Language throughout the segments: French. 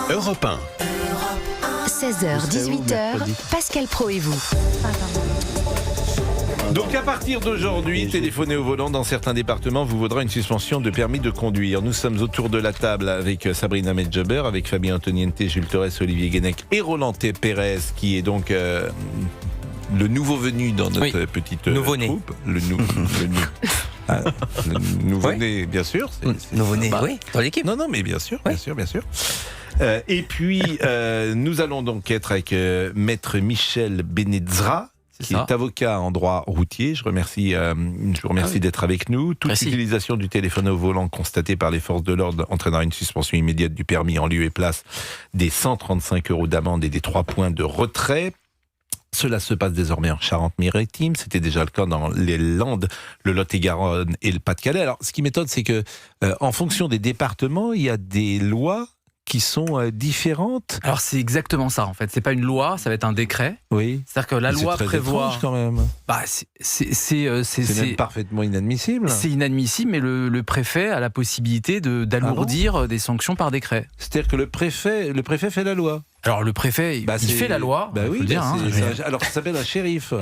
Europe 1. 16h, 18h, Pascal Praud et vous. Donc à partir d'aujourd'hui, téléphoner au volant dans certains départements vous vaudra une suspension de permis de conduire. Nous sommes autour de la table avec Sabrina Medjaber, avec Fabien Antoniente, Jules Torres, Olivier Guénec et Roland T. Pérez, qui est donc le nouveau venu dans notre petite troupe. Le nouveau-né, bien sûr. Nouveau-né, oui, dans l'équipe. Non, mais bien sûr, bien sûr. Et puis, nous allons donc être avec Maître Michel Benezra, qui est avocat en droit routier. Je vous remercie d'être avec nous. Toute utilisation du téléphone au volant constatée par les forces de l'ordre entraînera une suspension immédiate du permis en lieu et place des 135 € d'amende et des 3 points de retrait. Cela se passe désormais en Charente-Maritime. C'était déjà le cas dans les Landes, le Lot-et-Garonne et le Pas-de-Calais. Alors, ce qui m'étonne, c'est que, en fonction des départements, il y a des lois qui sont différentes. Alors c'est exactement ça en fait. C'est pas une loi, ça va être un décret. Oui. C'est-à-dire que la loi prévoit. C'est quand même. Bah c'est même parfaitement inadmissible. C'est inadmissible, mais le préfet a la possibilité d'alourdir des sanctions par décret. C'est-à-dire que le préfet fait la loi. Alors le préfet, il fait la loi. Alors ça s'appelle un shérif.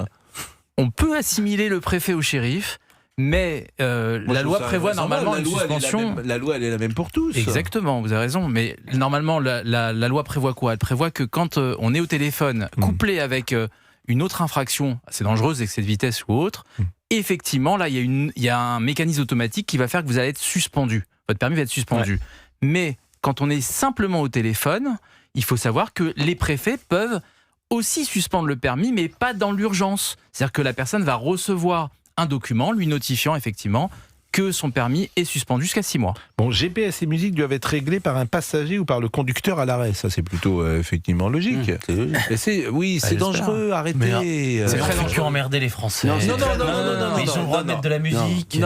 On peut assimiler le préfet au shérif. Mais la loi prévoit normalement une suspension. La loi, elle est la même pour tous. Exactement, vous avez raison. Mais normalement, la loi prévoit quoi ? Elle prévoit que quand on est au téléphone, couplé avec une autre infraction assez dangereuse, excès de vitesse ou autre, effectivement, là, il y a un mécanisme automatique qui va faire que vous allez être suspendu. Votre permis va être suspendu. Ouais. Mais quand on est simplement au téléphone, il faut savoir que les préfets peuvent aussi suspendre le permis, mais pas dans l'urgence. C'est-à-dire que la personne va recevoir un document lui notifiant effectivement que son permis est suspendu jusqu'à 6 mois. Bon, GPS et musique doivent être réglés par un passager ou par le conducteur à l'arrêt. Ça, c'est plutôt effectivement logique. C'est dangereux, arrêtez. C'est très dangereux. Emmerder les Français. Non. Mais ils ont le droit de mettre de la musique.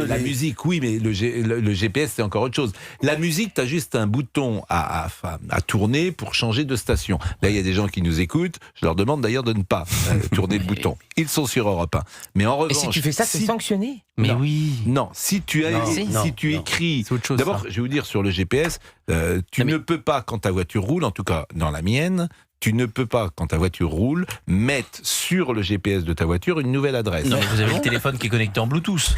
La musique, oui, mais le GPS, c'est encore autre chose. La musique, t'as juste un bouton à tourner pour changer de station. Là, il y a des gens qui nous écoutent. Je leur demande d'ailleurs de ne pas tourner le bouton. Ils sont sur Europe 1. Mais en revanche, et si tu fais ça, c'est sanctionné. Mais oui. Non, si tu écris. D'abord, je vais vous dire sur le GPS, tu ne peux pas, quand ta voiture roule, en tout cas dans la mienne, tu ne peux pas, quand ta voiture roule, mettre sur le GPS de ta voiture une nouvelle adresse. Non, vous avez le téléphone qui est connecté en Bluetooth.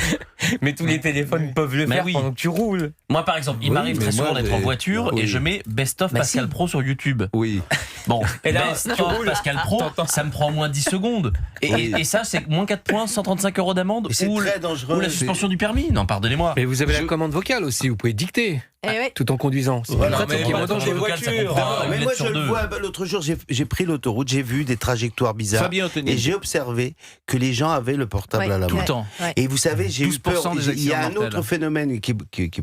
Mais tous les téléphones peuvent le faire pendant que tu roules. Moi, par exemple, il m'arrive très souvent d'être en voiture et je mets Best of Pascal Praud sur YouTube. Oui. Bon, et là, Best of Pascal Praud, ça me prend moins 10 secondes. Et ça, c'est moins 4 points, 135 € d'amende ou la suspension du permis. Non, pardonnez-moi. Mais vous avez la commande vocale aussi, vous pouvez dicter. Tout en conduisant. Mais moi je le vois, l'autre jour j'ai pris l'autoroute, j'ai vu des trajectoires bizarres et j'ai observé que les gens avaient le portable à la main. Tout le temps. Et vous savez, j'ai eu peur. Il y a un autre phénomène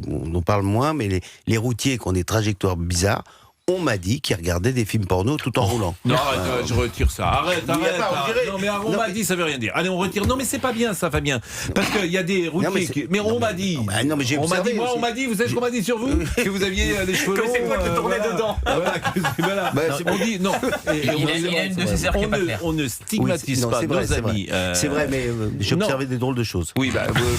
on en parle moins, mais les routiers qui ont des trajectoires bizarres, on m'a dit qu'ils regardaient des films porno tout en roulant. Non, arrête, je retire ça. Arrête. Non, mais on m'a dit, ça veut rien dire. Allez, on retire. Non, mais c'est pas bien ça, Fabien. Parce qu'il y a des routiers qui. Mais on m'a dit. Non, mais j'ai observé. On m'a dit, vous savez ce qu'on m'a dit sur vous ? Que vous aviez les cheveux longs. Que c'est toi qui tournais dedans. Voilà. On dit, non. Il a une de ses airs qui est pas claire. On ne stigmatise pas nos amis. C'est vrai, mais j'ai observé des drôles de choses. Oui,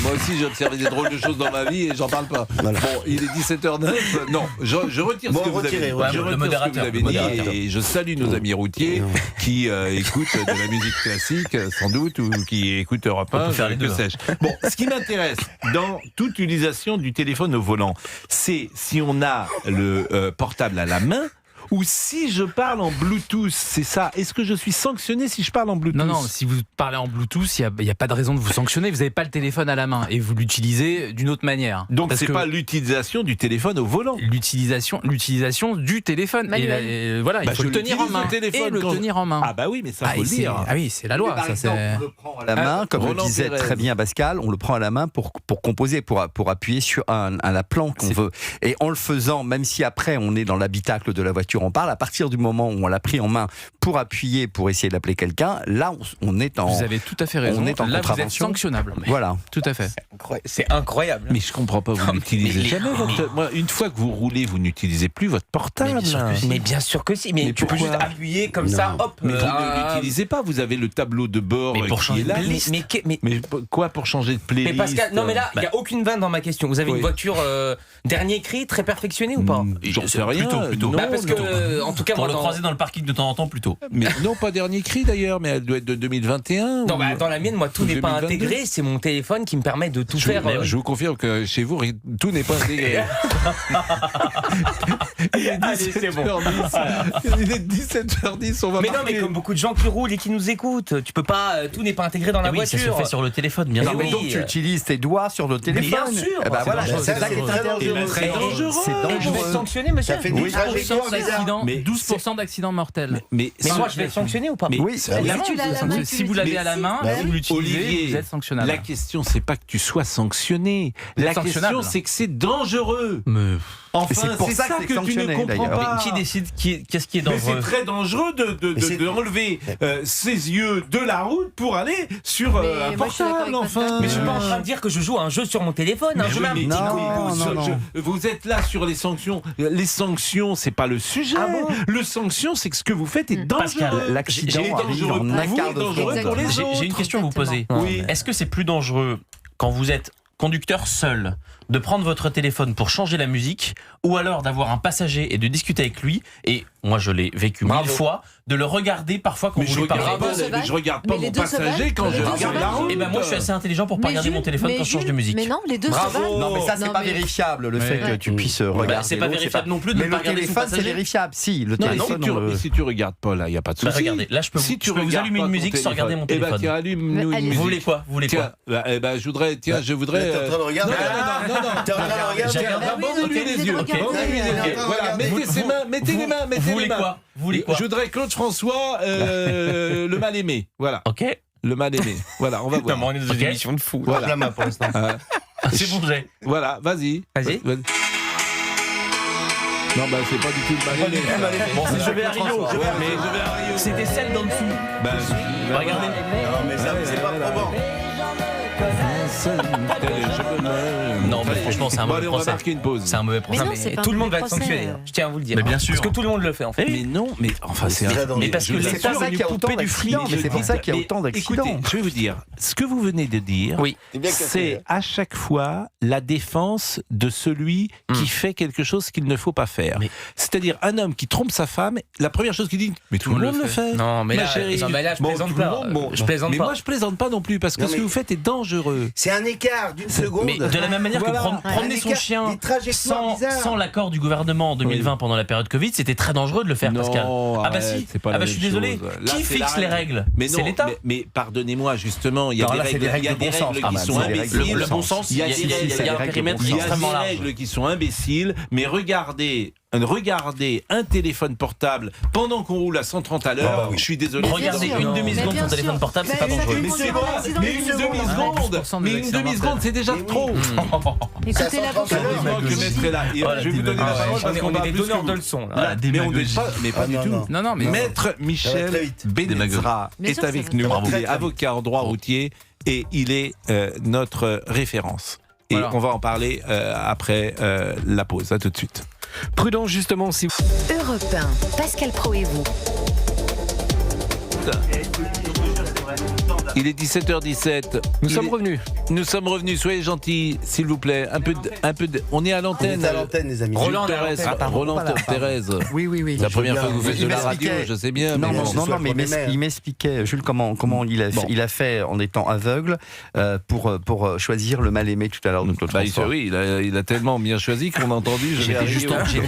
moi aussi j'ai observé des drôles de choses dans ma vie et j'en parle pas. Bon, il est 17h09. Non, je retire ce que vous avez dit. Le modérateur. Et je salue nos amis routiers qui écoutent de la musique classique, sans doute, ou qui écoutent Europe 1, que sais-je. Bon, ce qui m'intéresse dans toute utilisation du téléphone au volant, c'est si on a le portable à la main, ou si je parle en Bluetooth, c'est ça. Est-ce que je suis sanctionné si je parle en Bluetooth ? Non, si vous parlez en Bluetooth, il n'y a pas de raison de vous sanctionner. Vous n'avez pas le téléphone à la main et vous l'utilisez d'une autre manière. Donc c'est pas l'utilisation du téléphone au volant. L'utilisation du téléphone. Et voilà, il faut le tenir en main. Tenir en main. Ah bah oui, mais ça faut le dire. Ah oui, c'est la loi. Par exemple, on le prend à la main, comme le disait très bien Pascal, on le prend à la main pour composer, pour appuyer sur un plan qu'on veut. Et en le faisant, même si après on est dans l'habitacle de la voiture voiture en parle. À partir du moment où on l'a pris en main pour appuyer, pour essayer d'appeler quelqu'un, là, on est en. Vous avez tout à fait raison. On est en là, contravention. vous êtes sanctionnable. Voilà. Tout à fait. C'est incroyable. Mais je comprends pas, vous n'utilisez jamais votre. Moi, une fois que vous roulez, vous n'utilisez plus votre portable. Mais bien sûr que si. Mais tu peux juste appuyer comme ça, hop. Mais vous ne l'utilisez pas. Vous avez le tableau de bord qui est là. Mais quoi pour changer de playlist? Mais Pascal, non mais là, il n'y a aucune vanne dans ma question. Vous avez une voiture dernier cri, très perfectionnée ou pas? J'en sais rien. Plutôt. Parce que, en tout cas, pour le croiser dans le parking de temps en temps, plutôt. Mais non, pas dernier cri d'ailleurs, mais elle doit être de 2021. Non, dans la mienne, moi, tout n'est pas intégré. C'est mon téléphone qui me permet de tout faire. Je vous confirme que chez vous, tout n'est pas intégré. Allez, c'est bon. Il est 17h10, on va. Mais non, mais comme beaucoup de gens qui roulent et qui nous écoutent, tu peux pas, tout n'est pas intégré dans la voiture. Ça se fait sur le téléphone, bien sûr. Mais donc tu utilises tes doigts sur le téléphone. Bien sûr. C'est très dangereux. Je vais sanctionner, monsieur. Ça fait 12% d'accidents mortels. Mais moi, je vais être sanctionné ou pas? Oui. Si vous l'avez à la main, si vous l'utilisez, vous êtes sanctionnable. La question, c'est pas que tu sois sanctionné. La question, c'est que c'est dangereux. Enfin, c'est pour ça que tu ne comprends pas. Qui décide qu'est-ce qui est dangereux? Mais c'est très dangereux d'enlever ses yeux de la route pour aller sur un portable, enfin. Mais je suis pas en train de dire que je joue à un jeu sur mon téléphone. Vous êtes là sur les sanctions. Les sanctions, c'est pas le sujet. Le sanction, c'est que ce que vous faites est dangereux. L'accident est arrive dangereux en un quart de dangereux pour les autres. J'ai une question à vous poser. Oui. Est-ce que c'est plus dangereux quand vous êtes conducteur seul de prendre votre téléphone pour changer la musique ou alors d'avoir un passager et de discuter avec lui, et moi je l'ai vécu 1000 fois, de le regarder parfois quand vous lui parlez? Je regarde pas mon passager quand je regarde la route. Et ben moi je suis assez intelligent pour pas regarder mon téléphone quand je change de musique. Mais non, les deux se valent. Non mais ça c'est pas vérifiable, le fait que tu puisses regarder. C'est pas vérifiable non plus de mais ne pas le regarder son téléphone c'est passager. vérifiable. Si le téléphone. Mais si tu regardes pas là, il y a pas de souci. Regardez, là je peux vous allumer une musique sans regarder mon téléphone. Eh ben allume-nous une musique. Vous voulez quoi? Vous voulez quoi? Eh ben je voudrais. T'es en train de regarder. Non. T'es en train de regarder. Bandez-lui les yeux. Voilà, mettez les mains. Vous voulez quoi? Vous voulez quoi? Je voudrais Claude François, le mal aimé. Voilà. Ok. Le mal aimé. Voilà, on va voir. On est dans une émission de fou. Voilà. C'est bon, j'ai. Voilà, vas-y. Vas-y. Non, bah c'est pas du tout le mal aimé. Bon, je vais à Rio. C'était celle d'en dessous. Regardez. Non, mais ça, c'est pas probant. Non, mais franchement, c'est un mauvais Allez, on va procès. marquer une pause. C'est un mauvais procès. Mais non, c'est pas tout un le monde va mauvais être sanctionné. procès. Je tiens à vous le dire. Mais bien sûr. Parce que tout le monde le fait, en fait. Mais non, mais enfin c'est Mais parce que C'est l'État pour ça qu'il y a autant d'accidents. Mais c'est pour ça qu'il y a autant d'accidents. Écoutez, je vais vous dire, ce que vous venez de dire, Oui. c'est à chaque fois la défense de celui qui fait quelque chose qu'il ne faut pas faire. C'est-à-dire un homme qui trompe sa femme, la première chose qu'il dit, mais tout le monde le fait. Non, mais Ma là, chérie. je plaisante pas. Je plaisante Mais pas. moi je plaisante pas non plus parce que ce que vous faites est dangereux. C'est un écart d'une seconde. Mais de la même manière que promener son chien sans l'accord du gouvernement en 2020 pendant la période Covid, c'était très dangereux de le faire, Pascal. Ah bah si, je suis désolé. Qui fixe les règles? C'est l'État. Mais pardonnez-moi, justement, il y a des règles qui sont imbéciles. Le bon sens, il y a un périmètre extrêmement large. Il y a des règles qui sont imbéciles, mais regardez un téléphone portable pendant qu'on roule à 130 à l'heure, je suis désolé. Regardez une demi-seconde son téléphone portable, c'est pas dangereux. Mais une demi-seconde, c'est déjà trop. Écoutez l'avocat. Je vais vous donner la parole parce qu'on est des donneurs de leçons. Mais pas du tout. Non, mais Maître Michel Benezra est avec nous. Il est avocat en droit routier et il est notre référence. Et on va en parler après la pause. À tout de suite. Prudence justement si Europe 1, Pascal Pro et vous. Il est 17h17. nous sommes revenus. Nous sommes revenus. Soyez gentils, s'il vous plaît. On est à l'antenne. On est à l'antenne, les amis. Roland Thérèse. Oui. La première fois que vous faites de la radio, je sais bien. Non, mais il m'expliquait, Jules, comment il a fait en étant aveugle pour choisir le mal aimé tout à l'heure de Claude François. Oui, il a tellement bien choisi qu'on a entendu. J'étais juste en dessous.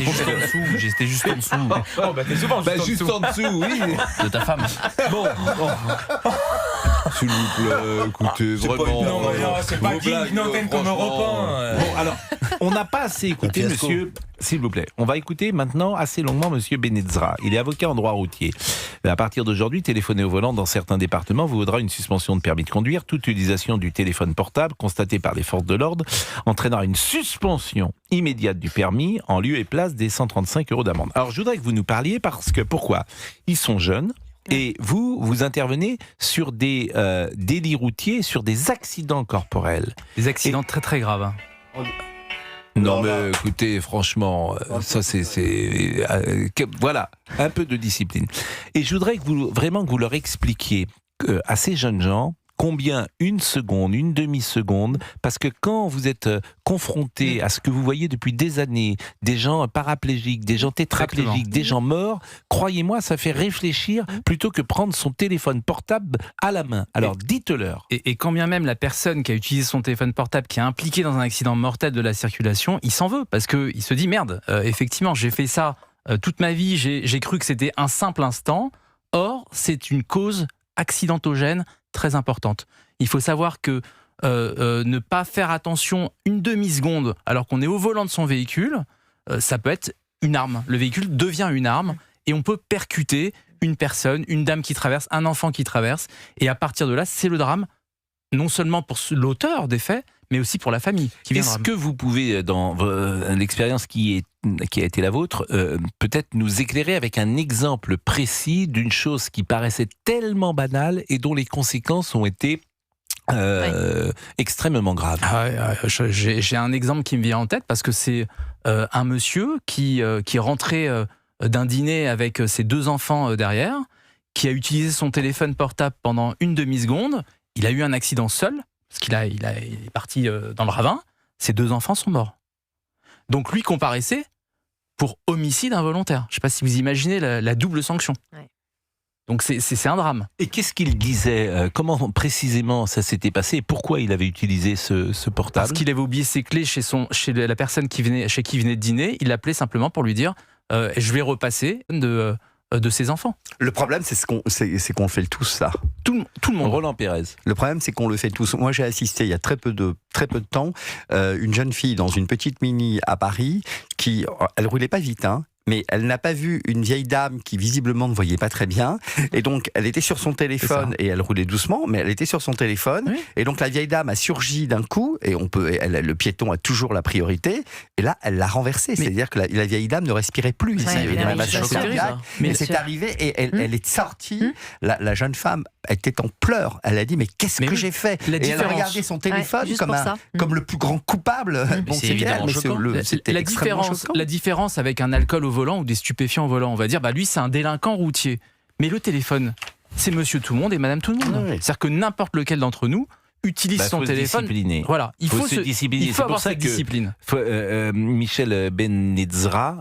Oh, bah t'es souvent juste en dessous, oui. De ta femme. Bon. S'il vous plaît, écoutez, vraiment. Non, c'est pas digne d'une antenne comme Europe 1. Bon, alors, on n'a pas assez écouté monsieur s'il vous plaît. On va écouter maintenant assez longuement Monsieur Benezra. Il est avocat en droit routier. À partir d'aujourd'hui, téléphoner au volant dans certains départements vous vaudra une suspension de permis de conduire. Toute utilisation du téléphone portable constatée par les forces de l'ordre entraînera une suspension immédiate du permis en lieu et place des 135 € d'amende. Alors, je voudrais que vous nous parliez parce que, pourquoi ? Ils sont jeunes. Et vous intervenez sur des délits routiers, sur des accidents corporels. Des accidents très très graves. Non mais écoutez, franchement, ça c'est voilà, un peu de discipline. Et je voudrais que vous leur expliquiez à ces jeunes gens combien une seconde, une demi-seconde, parce que quand vous êtes confronté à ce que vous voyez depuis des années, des gens paraplégiques, des gens tétraplégiques, des gens morts, croyez-moi, ça fait réfléchir plutôt que prendre son téléphone portable à la main. Alors dites-leur. Et quand bien même la personne qui a utilisé son téléphone portable, qui est impliquée dans un accident mortel de la circulation, il s'en veut, parce qu'il se dit, merde, effectivement, j'ai fait ça toute ma vie, j'ai cru que c'était un simple instant, or, c'est une cause accidentogène très importante. Il faut savoir que ne pas faire attention une demi-seconde alors qu'on est au volant de son véhicule, ça peut être une arme. Le véhicule devient une arme et on peut percuter une personne, une dame qui traverse, un enfant qui traverse, et à partir de là, c'est le drame, non seulement pour l'auteur des faits, mais aussi pour la famille qui viendra. Est-ce que vous pouvez, dans l'expérience qui a été la vôtre, peut-être nous éclairer avec un exemple précis d'une chose qui paraissait tellement banale et dont les conséquences ont été extrêmement graves? J'ai un exemple qui me vient en tête parce que c'est un monsieur qui rentrait d'un dîner avec ses 2 enfants derrière, qui a utilisé son téléphone portable pendant une demi-seconde. Il a eu un accident seul, parce qu'il est parti dans le ravin. Ses 2 enfants sont morts. Donc lui comparaissait pour homicide involontaire. Je ne sais pas si vous imaginez la double sanction. Ouais. Donc c'est un drame. Et qu'est-ce qu'il disait? Comment précisément ça s'était passé? Et pourquoi il avait utilisé ce portable? Parce qu'il avait oublié ses clés chez la personne chez qui il venait de dîner. Il l'appelait simplement pour lui dire je vais repasser de ses enfants. Le problème, c'est qu'on fait tous ça. Tout le monde. Roland Pérez. Le problème, c'est qu'on le fait tous. Moi, j'ai assisté il y a très peu de temps, une jeune fille dans une petite Mini à Paris elle roulait pas vite, hein. Mais elle n'a pas vu une vieille dame qui visiblement ne voyait pas très bien, et donc elle était sur son téléphone et elle roulait doucement, mais elle était sur son téléphone, oui. Et donc la vieille dame a surgi d'un coup, et le piéton a toujours la priorité, et là elle l'a renversé, c'est-à-dire que la vieille dame ne respirait plus. Mais c'est arrivé et elle est sortie. La jeune femme était en pleurs. Elle a dit mais qu'est-ce que j'ai fait? Et elle a regardé son téléphone comme le plus grand coupable. C'est évidemment choquant. La différence avec un alcool au volant ou des stupéfiants au volant, on va dire, lui c'est un délinquant routier. Mais le téléphone, c'est monsieur tout le monde et madame tout le monde. Oui. C'est-à-dire que n'importe lequel d'entre nous utilise son téléphone. Voilà, il faut se discipliner. Il faut avoir cette discipline. Michel Benezra,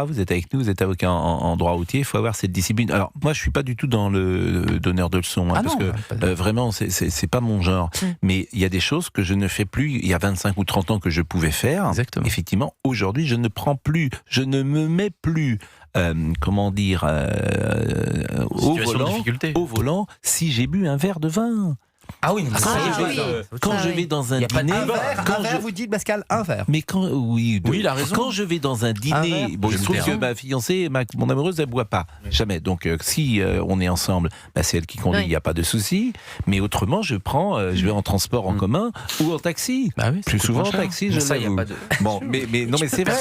vous êtes avec nous, vous êtes avocat en droit routier, il faut avoir cette discipline. Alors, moi, je suis pas du tout dans le donneur de leçons, parce que vraiment, c'est pas mon genre. Mais il y a des choses que je ne fais plus, il y a 25 ou 30 ans que je pouvais faire. Exactement. Effectivement, aujourd'hui, je ne me mets plus au volant si j'ai bu un verre de vin. Ah oui, quand je vais dans un dîner, vous dites Pascal, un verre. Mais oui, il a raison. Quand je vais dans un dîner, il se trouve que ma fiancée, mon amoureuse, elle boit pas, jamais. Donc si on est ensemble, c'est elle qui conduit, il n'y a pas de souci. Mais autrement, je vais en transport en commun ou en taxi. Plus souvent en taxi, je l'avoue. Bon, mais c'est vrai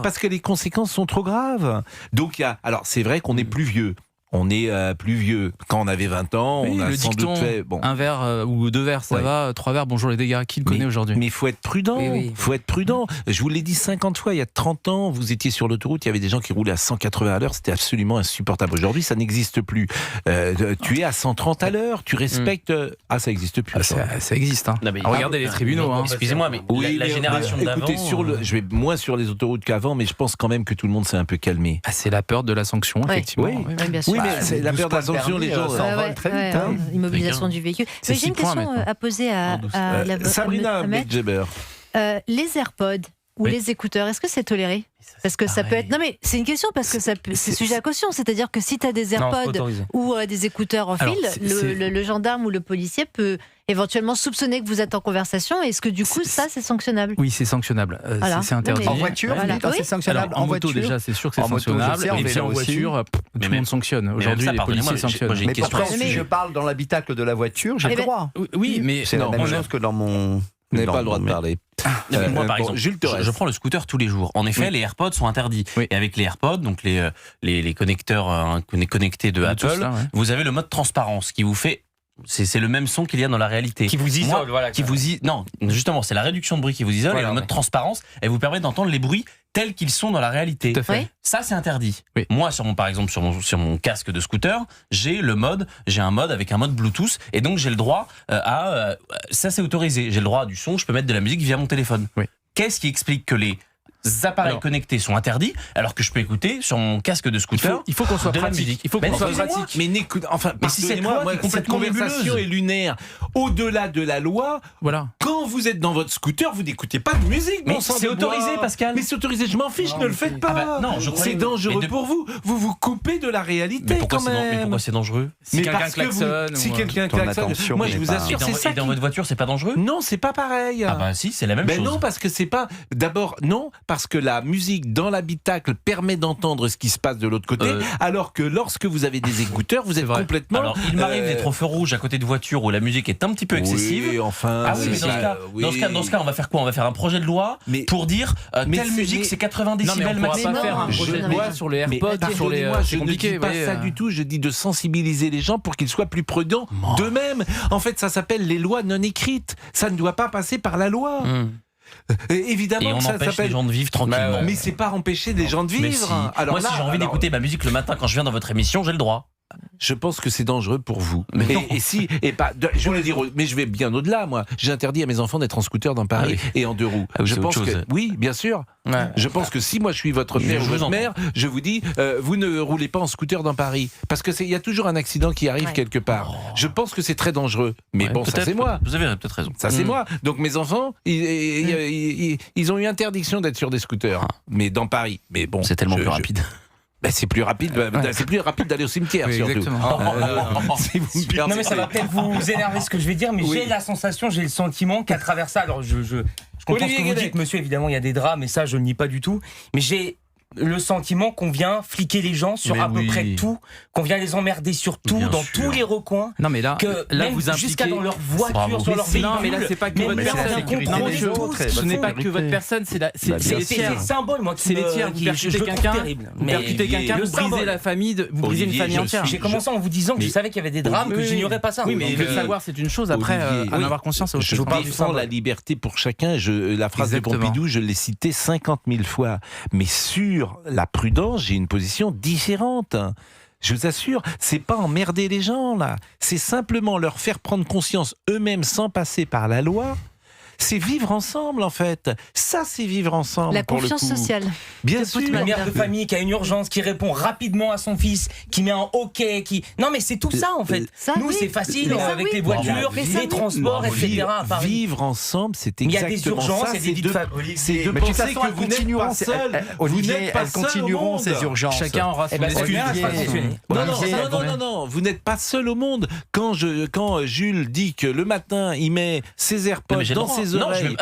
parce que les conséquences sont trop graves. Donc alors c'est vrai qu'on est plus vieux. On est plus vieux. Quand on avait 20 ans, on a sans doute fait... un verre ou 2 verres, ça va. 3 verres, bonjour les dégâts. Qui le connaît aujourd'hui? Mais il faut être prudent. Faut être prudent. Je vous l'ai dit 50 fois, il y a 30 ans, vous étiez sur l'autoroute, il y avait des gens qui roulaient à 180 à l'heure, c'était absolument insupportable. Aujourd'hui, ça n'existe plus. Tu es à 130 à l'heure, tu respectes... ça n'existe plus. Ça existe. Hein. Regardez les tribunaux. Excusez-moi, mais la génération d'avant... Je vais moins sur les autoroutes qu'avant, mais je pense quand même que tout le monde s'est un peu calmé. C'est la peur de la sanction, effectivement. Oui, bien sûr. Mais c'est la peur de la sanction, les gens s'envolent très vite. Immobilisation du véhicule. Mais j'ai une question à poser à Sabrina Medjeber. Les AirPods ou les écouteurs, est-ce que c'est toléré? Parce que ça peut être... Non mais c'est une question parce que c'est sujet à caution. C'est-à-dire que si tu as des AirPods ou des écouteurs en fil, le gendarme ou le policier peut éventuellement soupçonner que vous êtes en conversation. Est-ce que du coup, ça, c'est sanctionnable? Oui, c'est sanctionnable. Voilà. C'est interdit. En voiture, c'est sanctionnable. Alors, en moto, déjà, c'est sûr que c'est sanctionnable. Et puis en voiture, tout le monde sanctionne. Aujourd'hui, les policiers sanctionnent. Mais pourtant, si je parle dans l'habitacle de la voiture, j'ai le droit. Oui, mais c'est la même chose que dans mon... Vous n'avez pas le droit de parler. Moi, par exemple, je prends le scooter tous les jours. En effet, les AirPods sont interdits. Et avec les AirPods, donc les connecteurs connectés de Apple, vous avez le mode transparence qui vous fait... C'est le même son qu'il y a dans la réalité. Qui vous isole, voilà. Non, justement, c'est la réduction de bruit qui vous isole, et le mode transparence, elle vous permet d'entendre les bruits tels qu'ils sont dans la réalité. Tout à fait. Ça, c'est interdit. Oui. Moi, par exemple, sur mon casque de scooter, j'ai un mode avec un mode Bluetooth, et donc j'ai le droit à... ça, c'est autorisé. J'ai le droit à du son, je peux mettre de la musique via mon téléphone. Oui. Qu'est-ce qui explique que les appareils connectés sont interdits, alors que je peux écouter sur mon casque de scooter. Il faut qu'on soit de la pratique. musique. Il faut qu'on soit pratique. Mais n'écoute, enfin, mais si cette loi est complètement cette conversation nébuleuse. est lunaire. Au-delà de la loi, voilà. Quand vous êtes dans votre scooter, vous n'écoutez pas de musique. Mais c'est autorisé, Pascal. Mais c'est autorisé, je m'en fiche, ne le faites pas. Non, c'est dangereux pour vous. Vous vous coupez de la réalité. Mais pourquoi c'est dangereux? Si quelqu'un klaxonne. Si quelqu'un klaxonne. Moi, je vous assure, c'est ça. Et dans votre voiture, c'est pas dangereux? Non, c'est pas pareil. Ah bah si, c'est la même chose. Non, parce que c'est pas. D'abord, non, parce que la musique dans l'habitacle permet d'entendre ce qui se passe de l'autre côté, alors que lorsque vous avez des écouteurs, vous êtes complètement... Alors, il m'arrive d'être au feu rouge à côté de voitures où la musique est un petit peu excessive. Oui, enfin... Ah oui, mais dans ce cas, on va faire quoi? On va faire un projet de loi pour dire telle musique, c'est 80 décibels maximum. On va pas faire un projet de loi sur les AirPods, sur les... Je ne dis pas ça du tout, je dis de sensibiliser les gens pour qu'ils soient plus prudents d'eux-mêmes. En fait, ça s'appelle les lois non écrites. Ça ne doit pas passer par la loi. Évidemment, et on ça empêche les gens de vivre tranquillement. Mais c'est pas empêcher les gens de vivre. Si. Alors moi, si j'ai envie d'écouter ma musique le matin quand je viens dans votre émission, j'ai le droit. Je pense que c'est dangereux pour vous. Je veux dire, mais je vais bien au-delà, moi. J'ai interdit à mes enfants d'être en scooter dans Paris et en deux roues. Je pense que oui, bien sûr. Ouais. Je pense que si moi je suis votre père ou votre mère, je vous dis, vous ne roulez pas en scooter dans Paris, parce que il y a toujours un accident qui arrive quelque part. Je pense que c'est très dangereux. Mais bon, ça c'est moi. Vous avez peut-être raison. Ça c'est moi. Donc mes enfants, ils ont eu interdiction d'être sur des scooters, mais dans Paris. Mais bon, c'est tellement plus rapide. C'est plus rapide, c'est plus rapide d'aller au cimetière, surtout. Exactement. Non mais ça va peut-être vous énerver ce que je vais dire, mais j'ai la sensation, j'ai le sentiment qu'à travers ça, alors je comprends ce que vous dites, monsieur, évidemment il y a des drames, et ça je ne nie pas du tout, mais j'ai le sentiment qu'on vient fliquer les gens sur à peu près tout, qu'on vient les emmerder sur tout, dans tous les recoins. Non mais là vous impliquez jusqu'à dans leur voiture, sur leur véhicule. Non mais là c'est pas que votre personne. Ce n'est pas que votre personne, c'est les tiers. C'est le symbole, moi. C'est les tiers. Vous percutez quelqu'un, vous brisez la famille, vous brisez une famille entière. J'ai commencé en vous disant que je savais qu'il y avait des drames, que j'ignorais pas ça. Oui, mais le savoir c'est une chose. Après, en avoir conscience, c'est autre chose. Je défends la liberté pour chacun. La phrase de Pompidou, je l'ai citée 50 000 fois. Mais sur la prudence, j'ai une position différente. Je vous assure, c'est pas emmerder les gens là, c'est simplement leur faire prendre conscience eux-mêmes sans passer par la loi. C'est vivre ensemble en fait. Ça c'est vivre ensemble. La confiance sociale. Bien sûr. Une mère de famille qui a une urgence, qui répond rapidement à son fils, qui met un OK, Non mais c'est tout ça en fait. Nous c'est facile avec les voitures, les transports, etc. Vivre ensemble, c'est exactement ça. Il y a des urgences, il y a des vies de famille. C'est de penser que vous n'êtes pas seul. Olivier, elles continueront ces urgences. Chacun aura son excuse. Non, vous n'êtes pas seul au monde. Quand Jules dit que le matin il met ses AirPods dans ses oreilles.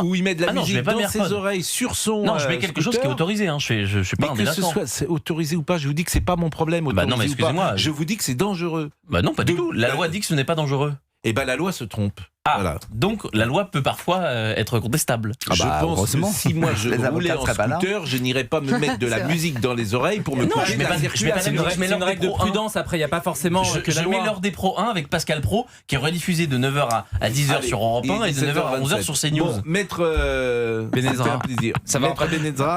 Ou il met de la musique dans ses oreilles sur son. Non, je mets quelque chose qui est autorisé. Je suis pas un délinquant. Que ce soit autorisé ou pas, je vous dis que c'est pas mon problème. Non, mais excusez-moi. Je vous dis que c'est dangereux. Bah non, pas du tout. La loi dit que ce n'est pas dangereux. Eh ben la loi se trompe. Voilà. Donc la loi peut parfois être contestable. Je pense que si moi je roulais en scooter, je n'irais pas me mettre de la musique dans les oreilles pour me coucher. Je mets une règle de prudence. Après, il n'y a pas forcément que la loi. Je mets l'heure des Pro 1 avec Pascal Pro, qui est rediffusé de 9h à 10h sur Europe 1 et de 9h à 11h sur CNews. Bon, Maître Benezra. Ça va, Maître Benezra.